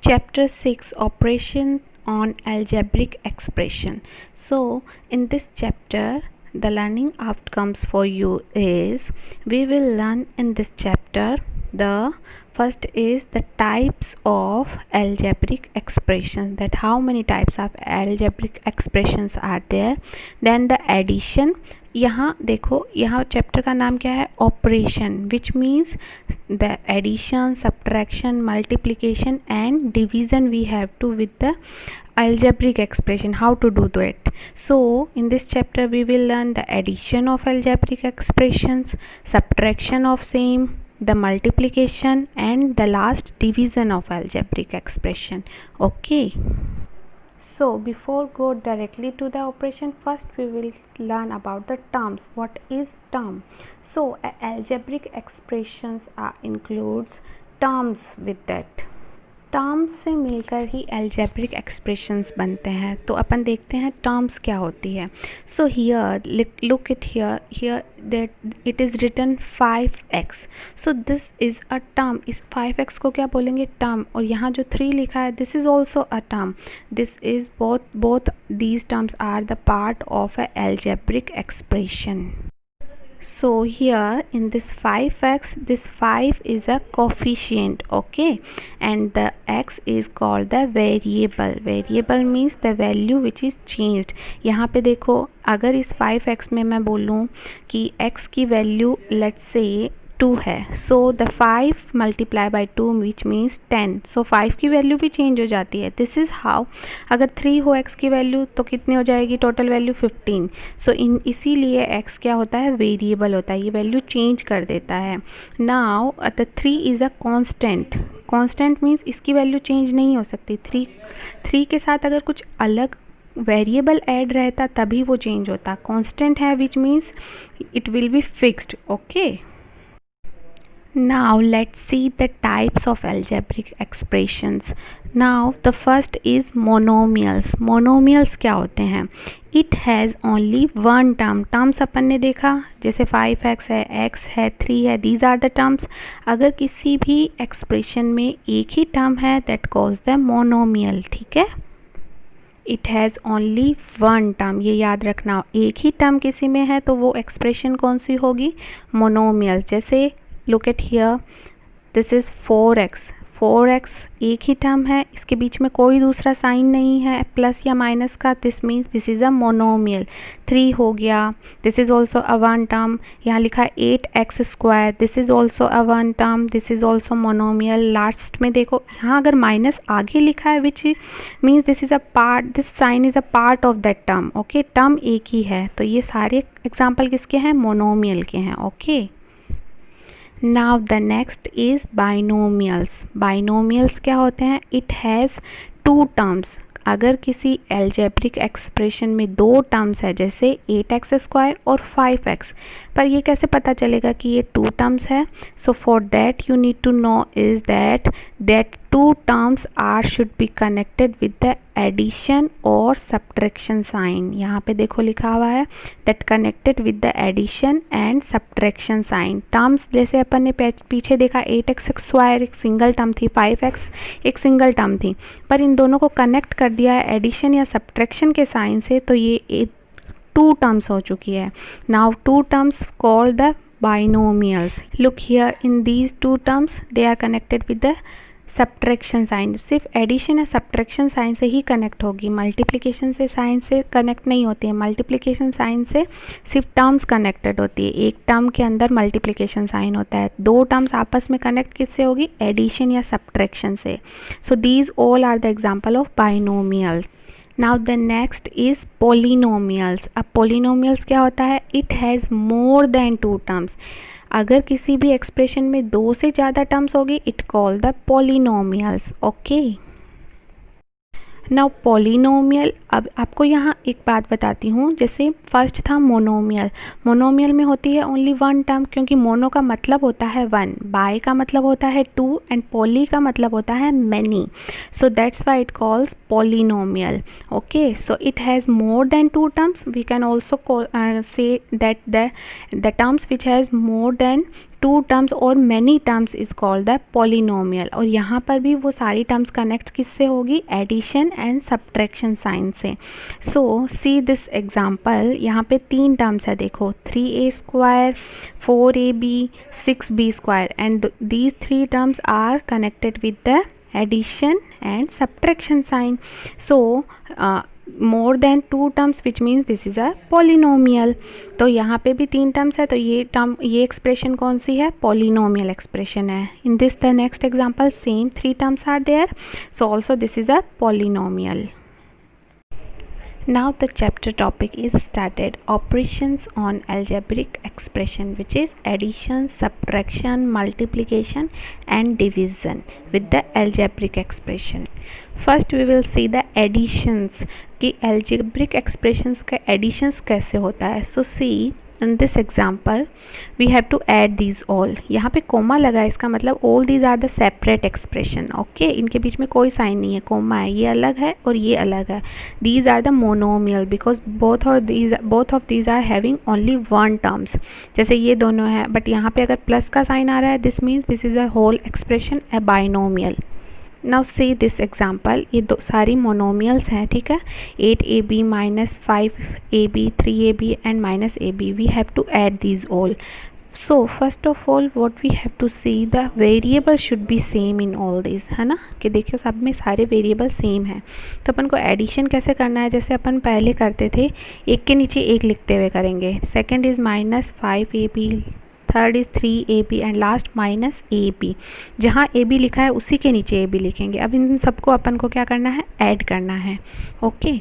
Chapter 6 Operation on Algebraic Expression. So, in this chapter, the learning outcomes for you is we will learn in this chapter the first is the types of algebraic expressions, that how many types of algebraic expressions are there. Then the addition, यहाँ देखो यहाँ chapter का नाम क्या है, operation, which means the addition, subtraction, multiplication and division we have to with the algebraic expression, how to do that. So in this chapter we will learn the addition of algebraic expressions, subtraction of same, the multiplication and the last division of algebraic expression. Okay, so before go directly to the operation, first we will learn about the terms. What is term? So algebraic expressions includes terms with that. Terms से मिलकर ही algebraic expressions बनते हैं. तो अपन देखते हैं terms क्या होती है. So here look it here that it is written 5x. So this is a term. इस 5x को क्या बोलेंगे, टर्म. और यहाँ जो 3 लिखा है, this is also a term. This is both these terms are the part of a algebraic expression. So here in this 5x, this 5 is a coefficient, okay, and the x is called the variable. Variable means the value which is changed. यहाँ पे देखो, अगर इस 5x में मैं बोलूँ कि x की वैल्यू let's say 2 है, so the 5 multiply by 2 which means 10. सो 5 की वैल्यू भी चेंज हो जाती है. This is how. अगर 3 हो x की वैल्यू तो कितनी हो जाएगी, टोटल वैल्यू 15. सो इसीलिए x क्या होता है, वेरिएबल होता है. ये वैल्यू चेंज कर देता है. Now the 3 is a constant. Constant means इसकी वैल्यू चेंज नहीं हो सकती. 3 के साथ अगर कुछ अलग वेरिएबल ऐड रहता तभी वो चेंज होता. कॉन्स्टेंट है which means it will be fixed. Okay, now let's see the types of algebraic expressions. Now the first is monomials. Monomials क्या होते हैं, it has only one term. terms अपन ने देखा, जैसे 5x है, x है, 3 है, these are the terms. अगर किसी भी expression में एक ही term है, that calls the monomial. ठीक है, it has only one term. ये याद रखना, एक ही टर्म किसी में है तो वो एक्सप्रेशन कौन सी होगी, मोनोमियल. जैसे look at here, this is 4x. 4x एक ही टर्म है, इसके बीच में कोई दूसरा साइन नहीं है प्लस या माइनस का. This means this is a monomial. 3 हो गया, this is also a one term. यहाँ लिखा है 8x², this is also a one term, this is also monomial. Last में देखो, यहाँ अगर माइनस आगे लिखा है which means this is a part, this sign is a part of that term. Okay, term एक ही है. तो ये सारे एग्जाम्पल किसके हैं, मोनोमियल के हैं. Okay, now the next is binomials. binomials क्या होते हैं, it has 2 terms. अगर किसी algebraic expression में 2 terms है, जैसे 8x² और 5x, पर ये कैसे पता चलेगा कि ये 2 terms है. so for that you need to know is that 2 terms should be connected with the addition or subtraction sign. यहाँ पे देखो लिखा हुआ है that connected with the addition and subtraction sign. terms जैसे अपन ने पीछे देखा, 8x² एक सिंगल टर्म थी, 5x एक सिंगल टर्म थी, पर इन दोनों को कनेक्ट कर दिया है एडिशन या सब्ट्रैक्शन के साइन से, तो ये 2 टर्म्स हो चुकी है. Now 2 terms called the binomials. look here, in these 2 terms they are connected with the subtraction sign. सिर्फ एडिशन या सब्ट्रैक्शन साइन से ही कनेक्ट होगी, मल्टीप्लिकेशन से साइन से कनेक्ट नहीं होती है. मल्टीप्लिकेशन साइन से सिर्फ टर्म्स कनेक्टेड होती है, एक टर्म के अंदर मल्टीप्लिकेशन साइन होता है. 2 टर्म्स आपस में कनेक्ट किससे होगी, एडिशन या सब्ट्रैक्शन से. So these all are the example of binomials. Now the next is polynomials. अब पोलिनोमियल्स क्या होता है, it has more than 2 terms. अगर किसी भी एक्सप्रेशन में 2 से ज़्यादा टर्म्स होगी, it call the polynomials. Okay, now polynomial. अब आपको यहाँ एक बात बताती हूँ, जैसे फर्स्ट था मोनोमियल. मोनोमियल में होती है ओनली वन टर्म, क्योंकि मोनो का मतलब होता है 1, बाय का मतलब होता है 2 एंड पॉली का मतलब होता है many. So that's why it calls polynomial. Okay, so it has more than 2 terms. We can also say that the terms which has more than two terms और many terms is called the polynomial. और यहाँ पर भी वो सारी terms connect किससे होगी, addition and subtraction sign से। सो सी दिस एग्जाम्पल, यहाँ पे 3 टर्म्स है देखो, 3a² 4ab 6b² and these 3 terms are connected with the addition and subtraction sign. So more than 2 terms which means this is a polynomial. तो यहाँ पे भी 3 terms है, तो ये एक्सप्रेशन कौन सी है, पॉलिनोमियल एक्सप्रेशन है। In this the next example same 3 terms are there, so also this is a polynomial. Now the chapter topic is started, operations on algebraic expression, which is addition, subtraction, multiplication and division with the algebraic expression. First we will see the additions कि algebraic expressions का additions कैसे होता है. So see in this example we have to add these all. यहाँ पे coma लगा है, इसका मतलब all these are the separate expression. Okay, इनके बीच में कोई साइन नहीं है, कोमा है, ये अलग है और ये अलग है. These are the monomial because both of these are having only one terms. जैसे ये दोनों है, बट यहाँ पे अगर प्लस का साइन आ रहा है, this means this is a whole expression a binomial. Now see this example, ये दो सारी मोनोमियल्स हैं, ठीक है, 8ab -5ab 3ab and -ab. We have to add these all. So first of all what we have to see, the variable should be same in all this, है ना, कि देखियो सब में सारे वेरिएबल सेम हैं. तो अपन को एडिशन कैसे करना है, जैसे अपन पहले करते थे, एक के नीचे एक लिखते हुए करेंगे. Second is -5ab, third is 3ab and last -ab. जहाँ ab लिखा है उसी के नीचे ab लिखेंगे. अब इन सबको अपन को क्या करना है, ऐड करना है. Okay,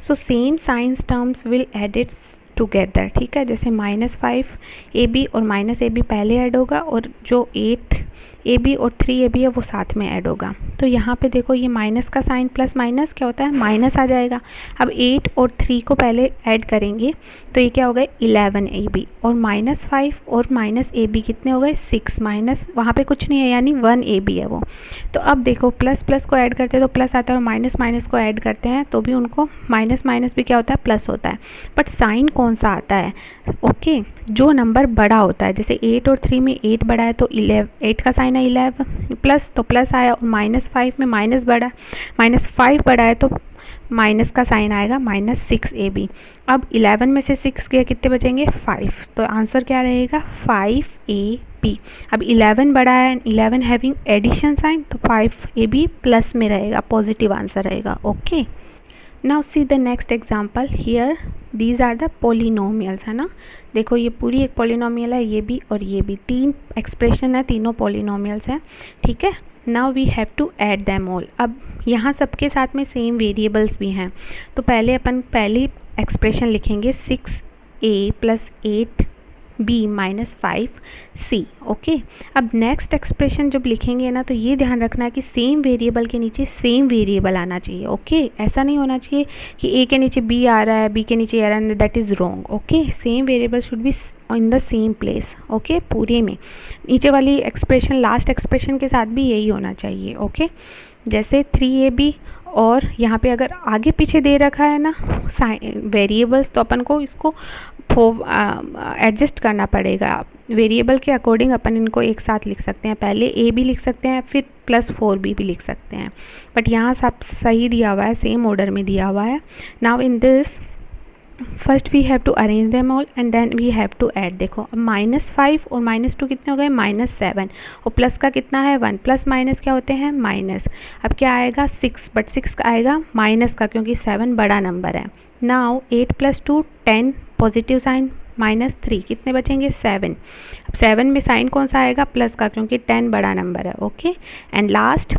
so same science terms will edit together, ठीक है, जैसे -5ab और -ab पहले ऐड होगा और जो 8ab और 3ab है वो साथ में ऐड होगा. तो यहाँ पे देखो ये माइनस का साइन प्लस माइनस क्या होता है, माइनस आ जाएगा. अब 8 और 3 को पहले ऐड करेंगे तो ये क्या हो गए 11ab और -5 और -ab कितने हो गए 6, माइनस वहाँ पे कुछ नहीं है यानी 1ab है वो. तो अब देखो प्लस प्लस को ऐड करते हैं तो प्लस आता है और माइनस माइनस को ऐड करते हैं तो भी उनको माइनस माइनस भी क्या होता है, प्लस होता है. बट साइन कौन सा आता है, ओके, जो नंबर बड़ा होता है. जैसे 8 और 3 में 8 बड़ा है तो 8 का साइन है 11 प्लस, तो प्लस आया. और -5 में माइनस बड़ा, -5 बड़ा है तो माइनस का साइन आएगा -6ab. अब 11 में से 6 गया, कितने बचेंगे 5. तो आंसर क्या रहेगा 5ab. अब 11 बड़ा है, 11 हैविंग एडिशन साइन, तो 5ab प्लस में रहेगा, पॉजिटिव आंसर रहेगा. Okay, now see the next example. Here these are the polynomials, है ना, देखो ये पूरी एक पॉलिनोमियल है, ये भी और ये भी, 3 एक्सप्रेशन है, तीनों पॉलिनोमियल्स हैं, ठीक है. Now we have to add them all. अब यहाँ सबके साथ में सेम वेरिएबल्स भी हैं, तो पहले अपन पहली एक्सप्रेशन लिखेंगे 6a + 8b - 5c. ओके, अब नेक्स्ट एक्सप्रेशन जब लिखेंगे ना तो ये ध्यान रखना है कि सेम वेरिएबल के नीचे सेम वेरिएबल आना चाहिए. ओके, ऐसा नहीं होना चाहिए कि a के नीचे b आ रहा है, b के नीचे a रहा है, that is wrong. Okay, same variable should be in the same place. Okay, पूरे में नीचे वाली एक्सप्रेशन लास्ट एक्सप्रेशन के साथ भी यही होना चाहिए. ओके, जैसे 3ab और यहाँ पे अगर आगे पीछे दे रखा है ना वेरिएबल्स तो अपन को इसको एडजस्ट करना पड़ेगा. वेरिएबल के अकॉर्डिंग अपन इनको एक साथ लिख सकते हैं, पहले a भी लिख सकते हैं फिर +4b भी लिख सकते हैं, बट यहाँ सब सही दिया हुआ है, सेम ऑर्डर में दिया हुआ है. Now in this first we have to arrange them all and then we have to add. देखो अब -5 और -2 कितने हो गए -7 और प्लस का कितना है 1, प्लस माइनस क्या होते हैं माइनस. अब क्या आएगा 6, बट 6 का आएगा माइनस का क्योंकि 7 बड़ा नंबर है. नाउ 8 + 2 10, पॉजिटिव साइन, -3 कितने बचेंगे 7. अब 7 में साइन कौन सा आएगा प्लस का क्योंकि 10 बड़ा नंबर है. ओके, एंड लास्ट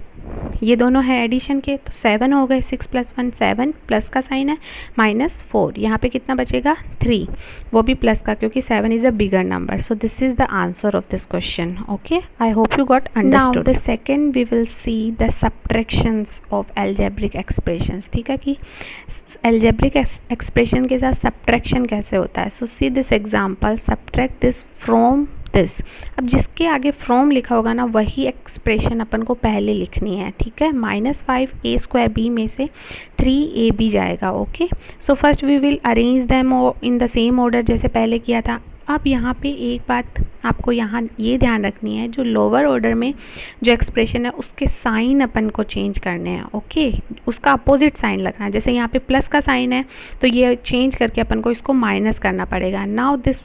ये दोनों है एडिशन के तो 7 हो गए, 6 + 1 7, प्लस का साइन है -4. यहाँ पे कितना बचेगा 3, वो भी प्लस का क्योंकि 7 is a bigger number. So this is the answer of this question. Okay, I hope you got understood. Now the second we will see the subtractions of algebraic expressions. ठीक है कि एल्जेब्रिक एक्सप्रेशन के साथ subtraction कैसे होता है. So see this example, subtract this from this. अब जिसके आगे फ्रॉम लिखा होगा ना वही एक्सप्रेशन अपन को पहले लिखनी है. ठीक है, -5a² b में से 3ab जाएगा. Okay, so first we will arrange them in the same order जैसे पहले किया था. अब यहाँ पे एक बात आपको यहाँ ये ध्यान रखनी है, जो लोअर ऑर्डर में जो एक्सप्रेशन है उसके साइन अपन को चेंज करने हैं, ओके, उसका अपोजिट साइन लगना है। जैसे यहाँ पे प्लस का साइन है तो ये चेंज करके अपन को इसको माइनस करना पड़ेगा। Now this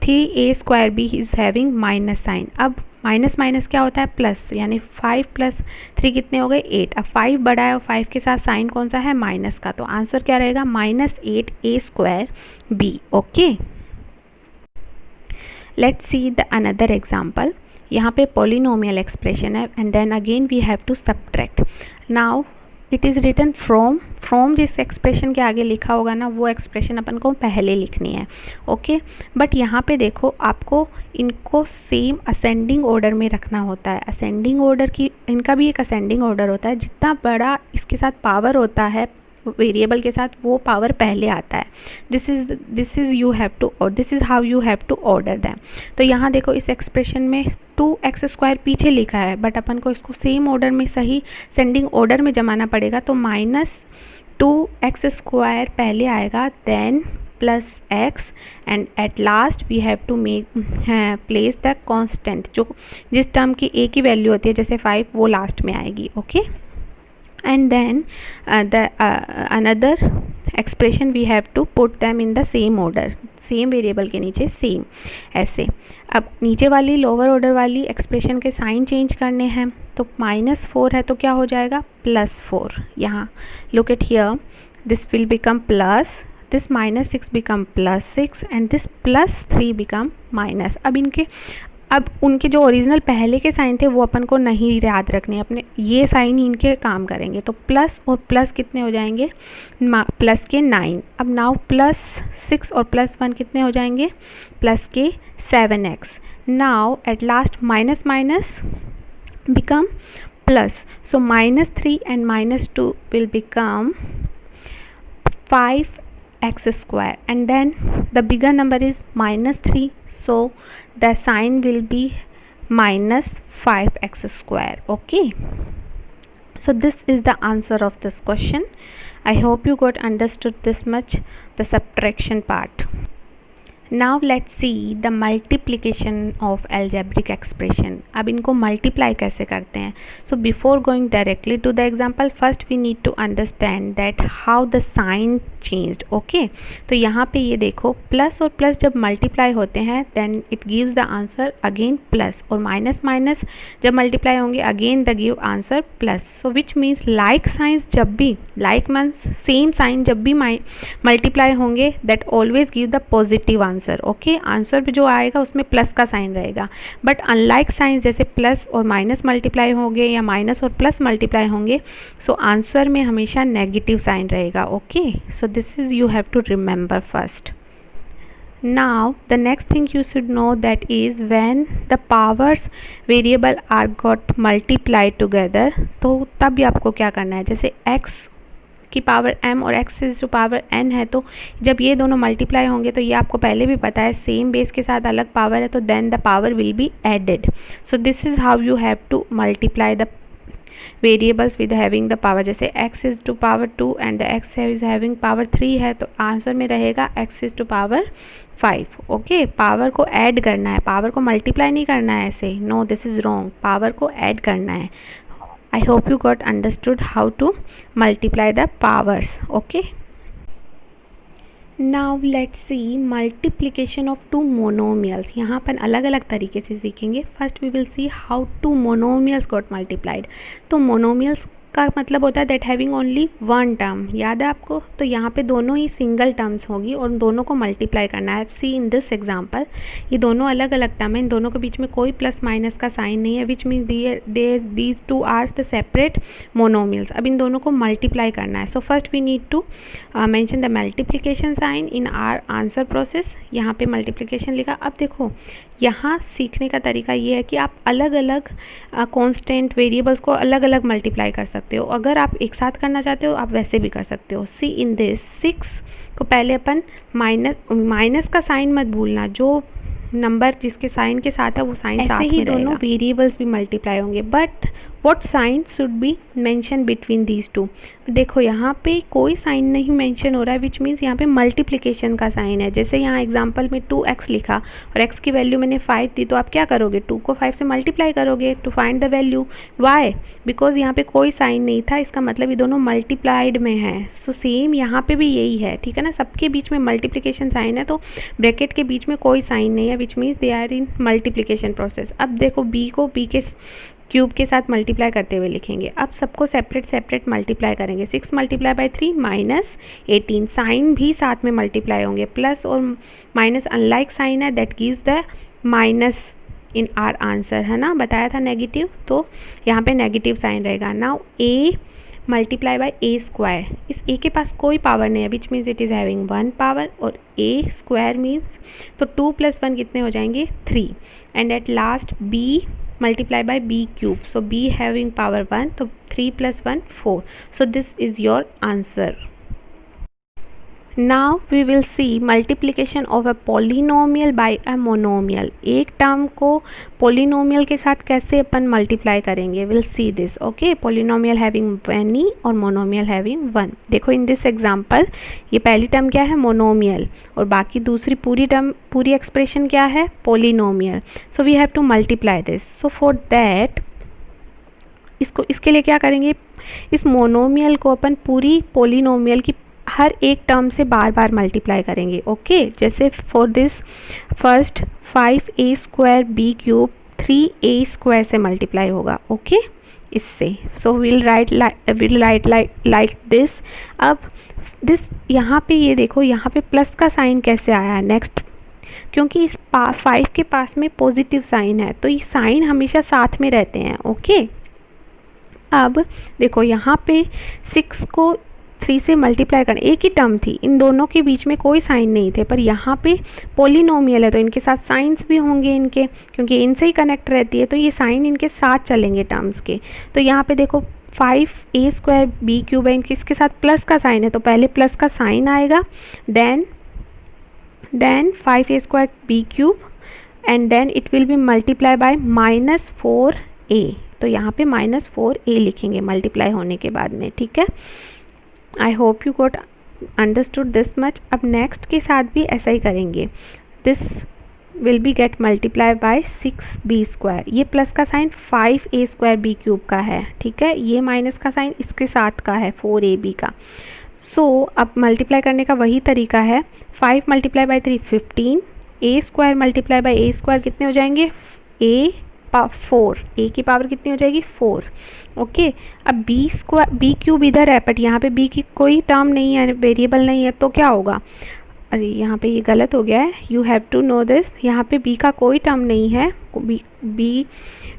3a square b is having minus sign. अब माइनस माइनस क्या होता है, प्लस, यानी 5 + 3 कितने हो गए, 8। अब 5 बड़ा है और 5 के साथ साइन कौन सा है, माइनस का, तो आंसर क्या रहेगा, -8a square b. Okay, let's see the another example. यहाँ पे पॉलिनोमियल एक्सप्रेशन है and then again we have to subtract. Now it is written from जिस एक्सप्रेशन के आगे लिखा होगा ना, वो एक्सप्रेशन अपन को पहले लिखनी है, ओके। बट यहाँ पे देखो, आपको इनको सेम असेंडिंग ऑर्डर में रखना होता है। असेंडिंग ऑर्डर की, इनका भी एक असेंडिंग ऑर्डर होता है। जितना बड़ा इसके साथ पावर होता है वेरिएबल के साथ, वो पावर पहले आता है। This is you have to, और this is how you have to order them. तो यहाँ देखो, इस एक्सप्रेशन में 2x² पीछे लिखा है, बट अपन को इसको सेम ऑर्डर में, सही सेंडिंग ऑर्डर में जमाना पड़ेगा। तो -2x² पहले आएगा, then +x, and at last we have to place the constant, जो जिस टर्म की a की वैल्यू होती है, जैसे 5, वो लास्ट में आएगी, okay. and then another expression we have to put them in the same order, same variable के नीचे सेम, ऐसे। अब नीचे वाली लोअर ऑर्डर वाली एक्सप्रेशन के साइन चेंज करने हैं, तो -4 है तो क्या हो जाएगा, +4। यहाँ look at here, this will become plus, this -6 become +6 and this +3 become minus. अब उनके जो ओरिजिनल पहले के साइन थे वो अपन को नहीं याद रखने, अपने ये साइन ही इनके काम करेंगे। तो प्लस और प्लस कितने हो जाएंगे, प्लस के 9। अब नाउ +6 और +1 कितने हो जाएंगे, प्लस के 7x। Now at last minus minus become plus, so -3 and -2 will become 5x² and then the bigger number is -3, so the sign will be -5x². Okay, so this is the answer of this question. I hope you got understood this much, the subtraction part. Now let's see the multiplication of algebraic expression. अब इनको multiply कैसे करते हैं? So before going directly to the example, first we need to understand that how the sign changed. Okay, तो यहाँ पे ये देखो, प्लस और प्लस जब मल्टीप्लाई होते हैं then it gives the answer again plus, और माइनस माइनस जब मल्टीप्लाई होंगे again the give answer plus. So which means like signs जब भी, like means same sign जब भी मल्टीप्लाई होंगे that always give the positive answer. Okay, answer भी जो आएगा उसमें प्लस का साइन रहेगा। बट अनलाइक साइंस, जैसे प्लस और माइनस मल्टीप्लाई होंगे या माइनस और प्लस मल्टीप्लाई होंगे, सो आंसर में हमेशा नेगेटिव साइन रहेगा। Okay, so this is you have to remember first. Now the next thing you should know that is when the powers variable are got multiplied together, तो तब भी आपको क्या करना है, जैसे x की पावर m और x is to power n है, तो जब ये दोनों मल्टीप्लाई होंगे, तो ये आपको पहले भी पता है, सेम बेस के साथ अलग पावर है, तो then the power will be added. So this is how you have to multiply the variables with having the power. जैसे x is to power 2 and the x is having power 3 है, तो answer में रहेगा x is to power 5। Okay, power को add करना है, power को multiply नहीं करना है ऐसे, no this is wrong, power को ऐड करना है। I hope you got understood how to multiply the powers. Okay, now let's see multiplication of two monomials. यहाँ पर अलग अलग तरीके से सीखेंगे। First we will see how two monomials got multiplied. तो monomials का मतलब होता है that having only one term, याद है आपको? तो यहाँ पे दोनों ही सिंगल टर्म्स होगी और दोनों को मल्टीप्लाई करना है। सी इन दिस एग्जांपल, ये दोनों अलग अलग टर्म है, इन दोनों के बीच में कोई प्लस माइनस का साइन नहीं है, which means these two are the separate monomials. अब इन दोनों को मल्टीप्लाई करना है। So first we need to mention the multiplication sign in our answer process. यहाँ पे मल्टीप्लिकेशन लिखा। अब देखो यहाँ सीखने का तरीका ये है कि आप अलग अलग कांस्टेंट वेरिएबल्स को अलग अलग मल्टीप्लाई कर सकते हो। अगर आप एक साथ करना चाहते हो आप वैसे भी कर सकते हो। सी इन दिस 6 को पहले अपन माइनस का साइन मत भूलना, जो नंबर जिसके साइन के साथ है वो साइन साथ में रहेगा। दोनों वेरिएबल्स भी मल्टीप्लाई होंगे, but what sign should be mention between these two. देखो यहाँ पे कोई साइन नहीं मेंशन हो रहा है, विच मीन्स यहाँ पे मल्टीप्लिकेशन का साइन है। जैसे यहाँ एग्जांपल में 2x लिखा और x की वैल्यू मैंने 5 दी, तो आप क्या करोगे, 2 को 5 से मल्टीप्लाई करोगे to find the value. Why? Because यहाँ पे कोई साइन नहीं था, इसका मतलब ये दोनों मल्टीप्लाइड में है। सो सेम यहाँ पे भी यही है, ठीक है ना, सबके बीच में मल्टीप्लिकेशन साइन है, तो ब्रैकेट के बीच में कोई साइन नहीं है, which means they are in multiplication process. अब देखो b को b के क्यूब के साथ मल्टीप्लाई करते हुए लिखेंगे। अब सबको सेपरेट सेपरेट मल्टीप्लाई करेंगे। 6 मल्टीप्लाई बाई 3 -18, साइन भी साथ में मल्टीप्लाई होंगे। प्लस और माइनस अनलाइक साइन है, that gives the minus in our answer, है ना, बताया था नेगेटिव, तो यहाँ पे नेगेटिव साइन रहेगा। Now a multiply by A square, इस a के पास कोई पावर नहीं है, which means it is having 1 power, और a स्क्वायर मीन्स तो 2 + 1 कितने हो जाएंगे, 3। And at last b multiply by b cube, so b having power 1, so 3 + 1 4, so this is your answer. Now we will see multiplication of a polynomial by a monomial. एक term को polynomial के साथ कैसे अपन multiply करेंगे, will see this. Okay, polynomial having many और monomial having 1। देखो in this example ये पहली टर्म क्या है, मोनोमियल, और बाकी दूसरी पूरी टर्म, पूरी एक्सप्रेशन क्या है, polynomial. So we have to multiply this. So for that इसके लिए क्या करेंगे, इस मोनोमियल को अपन पूरी पोलिनोमियल की हर एक टर्म से बार बार मल्टीप्लाई करेंगे। ओके, जैसे for this first 5a² b³ 3a² से मल्टीप्लाई होगा। ओके, इससे so will write like this. अब दिस यहाँ पे ये देखो, यहाँ पे प्लस का साइन कैसे आया है, नेक्स्ट, क्योंकि इस 5 के पास में पॉजिटिव साइन है, तो ये साइन हमेशा साथ में रहते हैं। ओके, अब देखो यहाँ पे 6 को 3 से मल्टीप्लाई करना, एक ही टर्म थी, इन दोनों के बीच में कोई साइन नहीं थे, पर यहाँ पे पोलिनोमियल है तो इनके साथ साइंस भी होंगे इनके, क्योंकि इनसे ही कनेक्ट रहती है, तो ये साइन इनके साथ चलेंगे टर्म्स के। तो यहाँ पे देखो 5a² b³ है, इनके इसके साथ प्लस का साइन है, तो पहले प्लस का साइन आएगा, then 5a² b³ and then it will be multiply by -4a, तो यहाँ पे -4a लिखेंगे मल्टीप्लाई होने के बाद में, ठीक है। I hope you got understood this much. अब नेक्स्ट के साथ भी ऐसा ही करेंगे, this will be get multiply by 6b², ये प्लस का साइन 5a² b³ का है, ठीक है, ये माइनस का साइन इसके साथ का है 4ab का। सो अब मल्टीप्लाई करने का वही तरीका है, 5 multiply by 3 15, a² multiply by a² कितने हो जाएंगे, 4, a की पावर कितनी हो जाएगी, 4। ओके, अब b³ इधर है, बट यहाँ पे b की कोई टर्म नहीं है, वेरिएबल नहीं है, तो क्या होगा, अरे यहाँ पे ये गलत हो गया है, you have to know this. यहाँ पे b का कोई टर्म नहीं है, b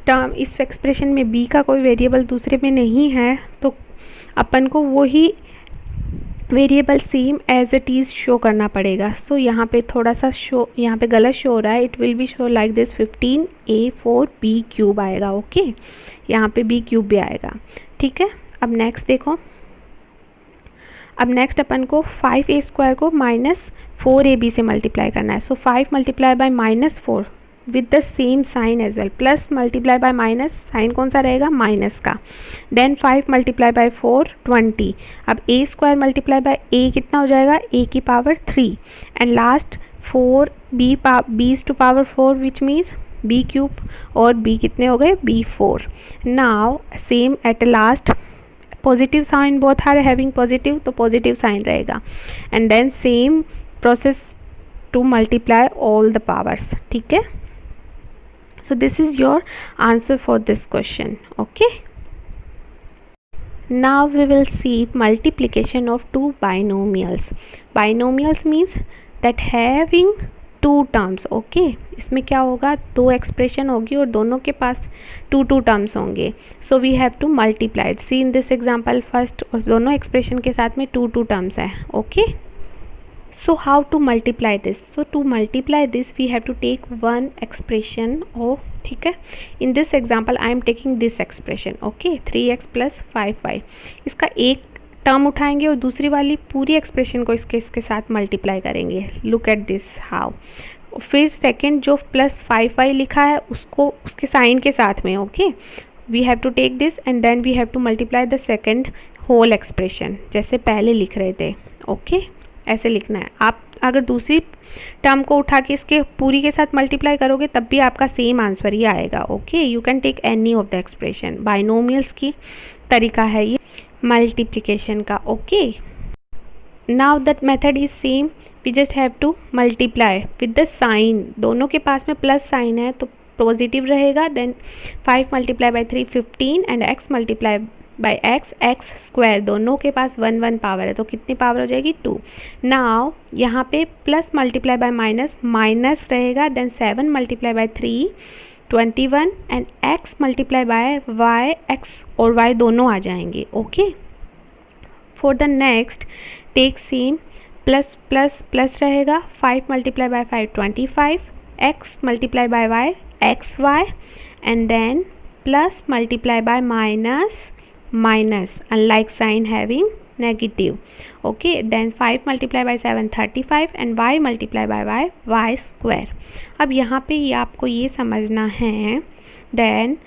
टर्म इस एक्सप्रेशन में b का कोई वेरिएबल दूसरे में नहीं है, तो अपन को वही variable same as it is show करना पड़ेगा। सो यहाँ पे थोड़ा सा शो, यहाँ पे गलत शो हो रहा है, it will B show like this 15a4 b³ आएगा। ओके, यहाँ पे b³ भी आएगा, ठीक है। अब नेक्स्ट देखो, अब नेक्स्ट अपन को 5a² को -4ab से मल्टीप्लाई करना है। So 5 multiply by -4 with the same sign as well, plus multiply by minus, sign कौन सा रहेगा, माइनस का। Then 5 multiply by 4 20। अब a² मल्टीप्लाई बाय a कितना हो जाएगा, a की power 3, and last 4 b's to power 4 which means b³ और b कितने हो गए, b4। Now same at last positive sign, both are having positive, तो पॉजिटिव साइन रहेगा, and then same process to multiply all the powers, ठीक है। So this is your answer for this question. Okay, now we will see multiplication of two binomials. Binomials means that having two terms. Okay, इसमें क्या होगा, दो expression होगी और दोनों के पास टू टर्म्स होंगे। So we have to multiply. See in this example first, और दोनों एक्सप्रेशन के साथ में टू टर्म्स है। Okay, so how to multiply this? So to multiply this we have to take one expression of, ठीक है, in this example I am taking this expression, okay, 3x plus 5y, इसका एक term उठाएंगे और दूसरी वाली पूरी एक्सप्रेशन को इसके साथ मल्टीप्लाई करेंगे। Look at this how. फिर सेकंड जो प्लस 5y लिखा है उसको उसके साइन के साथ में, okay, we have to take this and then we have to multiply the second whole expression, जैसे पहले लिख रहे थे। ओके, ऐसे लिखना है। आप अगर दूसरी टर्म को उठा के इसके पूरी के साथ मल्टीप्लाई करोगे तब भी आपका सेम आंसर ही आएगा। Okay, you can take any of the expression. Binomials की तरीका है ये मल्टीप्लिकेशन का। Okay, now that method is same, we just have to multiply with the sign. दोनों के पास में प्लस साइन है तो पॉजिटिव रहेगा। Then 5 multiply by 3 15 and x multiply by x square, दोनों के पास 1 1 पावर है तो कितनी पावर हो जाएगी 2। नाउ यहाँ पे plus multiply by minus, minus रहेगा। Then 7 multiply by 3 21 and x multiply by y, x और y दोनों आ जाएंगे। Okay, for the next take same, plus plus plus रहेगा। 5 multiply by 5 25, x multiply by y X Y and then plus multiply by minus minus, unlike sign having negative. Okay, then 5 multiply by 7 35 and y multiply by y square. अब यहाँ पे ये आपको ये समझना है, then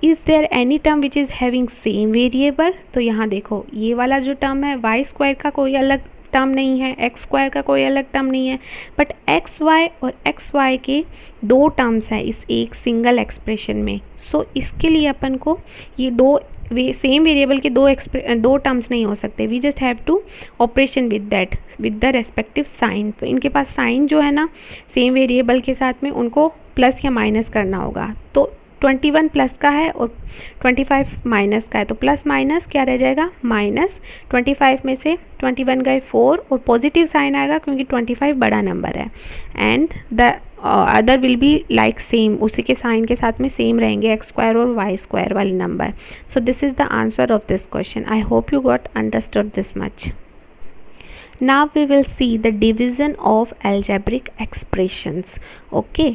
is there any term which is having same variable? तो यहाँ देखो ये वाला जो टर्म है y स्क्वायर का कोई अलग टर्म नहीं है, एक्स स्क्वायर का कोई अलग टर्म नहीं है, बट एक्स वाई और एक्स वाई के दो टर्म्स हैं इस एक सिंगल एक्सप्रेशन में। सो इसके लिए अपन को ये दो सेम वेरिएबल के दो टर्म्स नहीं हो सकते। We just have to operation with that with the respective sign. तो इनके पास साइन जो है ना सेम वेरिएबल के साथ में उनको प्लस या माइनस करना होगा। तो 21 प्लस का है और 25 माइनस का है, तो प्लस माइनस क्या रह जाएगा माइनस। 25 में से 21 गए 4 और पॉजिटिव साइन आएगा क्योंकि 25 बड़ा नंबर है। And the other will be like same, उसी के साइन के साथ में सेम रहेंगे एक्स स्क्वायर और वाई स्क्वायर वाले number. So this is the answer of this question. I hope you got understood this much. Now we will see the division of algebraic expressions. Okay.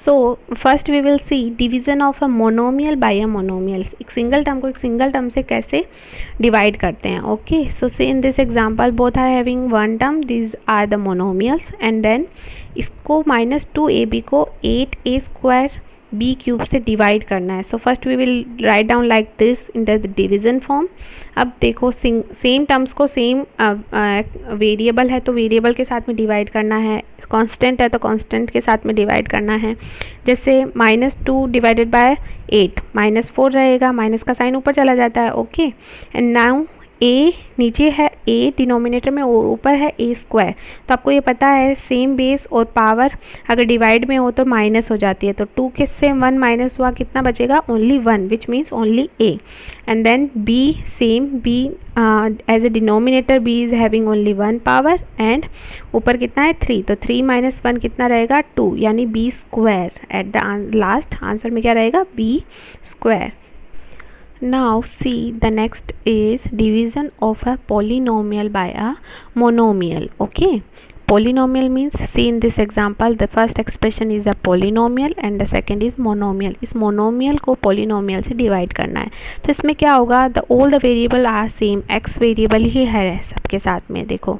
So first we will see division of a monomial by a monomial. एक single term को एक single term से कैसे divide करते हैं. Okay, so say in this example both are having one term, this are the monomials and then इसको -2ab को 8a square b cube से डिवाइड करना है. So first we will write down like this in the division form. अब देखो same terms को same variable है तो वेरिएबल के साथ में डिवाइड करना है, कांस्टेंट है तो कांस्टेंट के साथ में डिवाइड करना है. जैसे -2 डिवाइडेड बाय 8 -4 रहेगा, माइनस का साइन ऊपर चला जाता है. ओके, एंड नाउ ए नीचे है ए डिनोमिनेटर में और ऊपर है ए स्क्वायर. तो आपको ये पता है सेम बेस और पावर अगर डिवाइड में हो तो माइनस हो जाती है. तो 2 के से 1 माइनस हुआ, कितना बचेगा only 1 which means only a. And then b same, b as a denominator b is having only 1 power and ऊपर कितना है 3. तो 3 - 1 कितना रहेगा 2 यानी b square. At the last answer में क्या रहेगा b square. Now see the next is division of a polynomial by a monomial. Okay, polynomial means, see in this example the first expression is a polynomial and the second is monomial. इस monomial को polynomial से divide करना है. तो इसमें क्या होगा, all the variable are same, x variable ही है सबके साथ में. देखो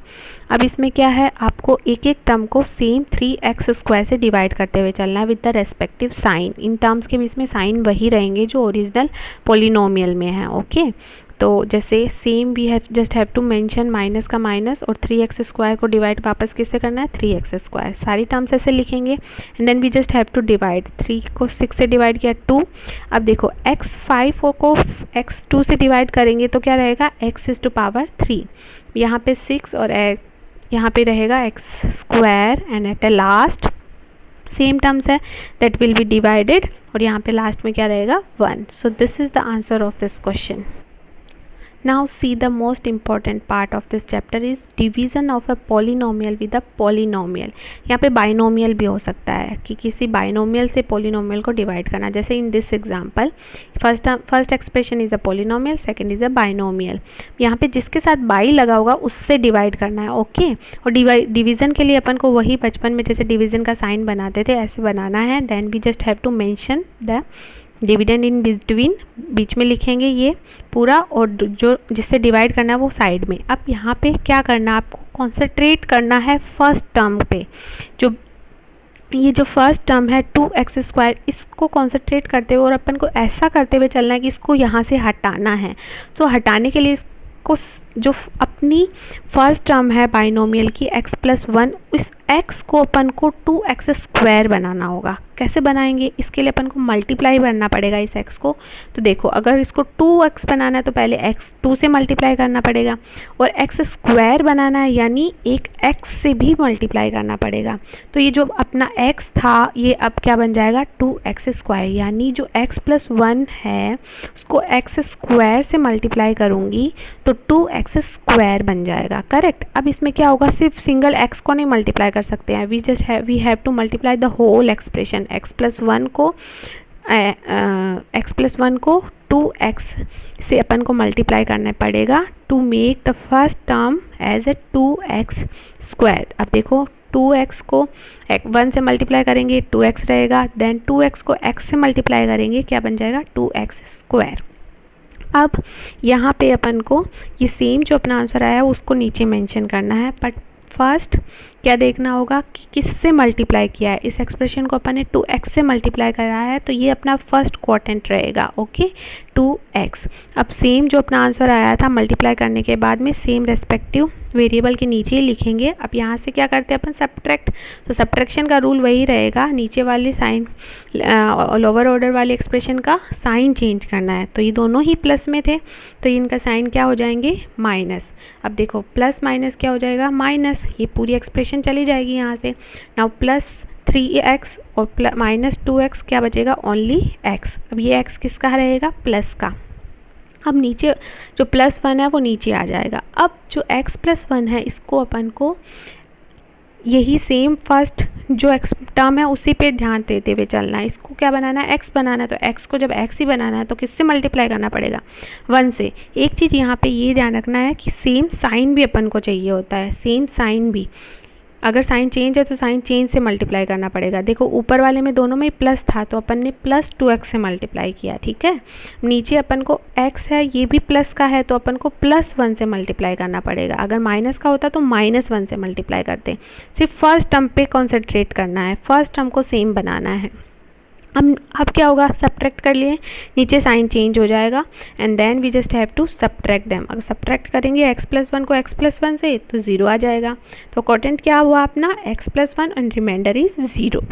अब इसमें क्या है, आपको एक एक टर्म को सेम 3x स्क्वायर से डिवाइड करते हुए चलना है विद द रेस्पेक्टिव साइन. इन टर्म्स के बीच में साइन वही रहेंगे जो ओरिजिनल पोलिनोमियल में है. ओके, तो जैसे same we have just have to mention minus का माइनस और 3x स्क्वायर को डिवाइड वापस किससे करना है 3x स्क्वायर. सारी टर्म्स ऐसे लिखेंगे and then we just have to divide. 3 को 6 से डिवाइड किया 2. अब देखो x5 को x2 से डिवाइड करेंगे तो क्या रहेगा x⁻3. यहाँ पे 6 और यहाँ पे रहेगा x square and eight the last sem terms है दैट विल बी डिवाइडेड और यहाँ पे लास्ट में क्या रहेगा 1. सो this is the answer of this question. Now see the most important part of this chapter is division of a polynomial with a polynomial. यहाँ पे binomial भी हो सकता है कि किसी binomial से polynomial को divide करना. जैसे in this example first expression is a polynomial, second is a binomial. यहाँ पे जिसके साथ बाई लगा होगा उससे divide करना है. ओके, और डिवीज़न के लिए अपन को वही बचपन में जैसे डिवीज़न का साइन बनाते थे ऐसे बनाना है. Then we just have to mention the dividend in between, बीच में लिखेंगे ये पूरा और जो जिससे डिवाइड करना है वो साइड में. अब यहाँ पे क्या करना है, आपको कॉन्सेंट्रेट करना है फर्स्ट टर्म पे. जो ये जो फर्स्ट टर्म है 2x², इसको कॉन्सेंट्रेट करते हुए और अपन को ऐसा करते हुए चलना है कि इसको यहाँ से हटाना है। तो हटाने के लिए इसको जो अपनी फर्स्ट टर्म है बाइनोमियल की x+1, इस x को अपन को 2x² बनाना होगा। कैसे बनाएंगे? इसके लिए अपन को मल्टीप्लाई करना पड़ेगा इस x को। तो देखो, अगर इसको 2x बनाना है तो पहले x 2 से मल्टीप्लाई करना पड़ेगा, और x² बनाना है यानी एक x से भी मल्टीप्लाई करना पड़ेगा। तो ये जो अपना x था ये अब क्या बन जाएगा? 2x², यानी जो x+1 है उसको x² से मल्टीप्लाई करूँगी तो 2x² बन जाएगा। करेक्ट। अब इसमें क्या होगा? सिर्फ सिंगल x को नहीं मल्टीप्लाई कर सकते हैं, we have to multiply the whole expression. x+1 को 2x से अपन को मल्टीप्लाई करना पड़ेगा to make the first term as a 2x²। अब देखो, 2x को 1 से मल्टीप्लाई करेंगे 2x रहेगा, देन 2x को x से मल्टीप्लाई करेंगे, क्या बन जाएगा? 2x²। अब यहाँ पे अपन को ये सेम जो अपना आंसर आया है उसको नीचे मेंशन करना है, बट फर्स्ट क्या देखना होगा कि किससे मल्टीप्लाई किया है। इस एक्सप्रेशन को अपन ने 2x से मल्टीप्लाई करा है, तो ये अपना फर्स्ट क्वाड्रेंट रहेगा। Okay, 2x। अब सेम जो अपना आंसर आया था मल्टीप्लाई करने के बाद में सेम रेस्पेक्टिव वेरिएबल के नीचे ही लिखेंगे। अब यहाँ से क्या करते हैं अपन? सब्ट्रैक्ट। तो सब्ट्रैक्शन का रूल वही रहेगा, नीचे वाली साइन लोअर ऑर्डर वाले एक्सप्रेशन का साइन चेंज करना है। तो ये दोनों ही प्लस में थे तो इनका साइन क्या हो जाएंगे? माइनस। अब देखो, प्लस माइनस क्या हो जाएगा? माइनस। ये पूरी एक्सप्रेशन चली जाएगी यहाँ से। नाउ प्लस 3x और -2x क्या बचेगा? Only x। अब ये x किसका रहेगा? प्लस का। अब नीचे जो +1 है वो नीचे आ जाएगा। अब जो x+1 है इसको अपन को यही सेम फर्स्ट जो x टर्म है उसी पे ध्यान देते हुए चलना है। इसको क्या बनाना है? x बनाना है। तो x को जब x ही बनाना है तो किससे मल्टीप्लाई करना पड़ेगा? 1 से। एक चीज़ यहाँ पे ये ध्यान रखना है कि सेम साइन भी अपन को चाहिए होता है, सेम साइन भी। अगर साइन चेंज है तो साइन चेंज से मल्टीप्लाई करना पड़ेगा। देखो, ऊपर वाले में दोनों में प्लस था तो अपन ने +2x से मल्टीप्लाई किया, ठीक है। नीचे अपन को x है, ये भी प्लस का है तो अपन को +1 से मल्टीप्लाई करना पड़ेगा। अगर माइनस का होता तो -1 से मल्टीप्लाई करते। सिर्फ फर्स्ट टर्म पे कॉन्सेंट्रेट करना है, फर्स्ट टर्म को सेम बनाना है। अब क्या होगा? सब्ट्रैक्ट कर लिए, नीचे साइन चेंज हो जाएगा and then we just have to subtract them. अगर सब्ट्रैक्ट करेंगे x+1 को x+1 से तो 0 आ जाएगा। तो क्वोटिएंट क्या हुआ अपना? x+1 and reminder is 0।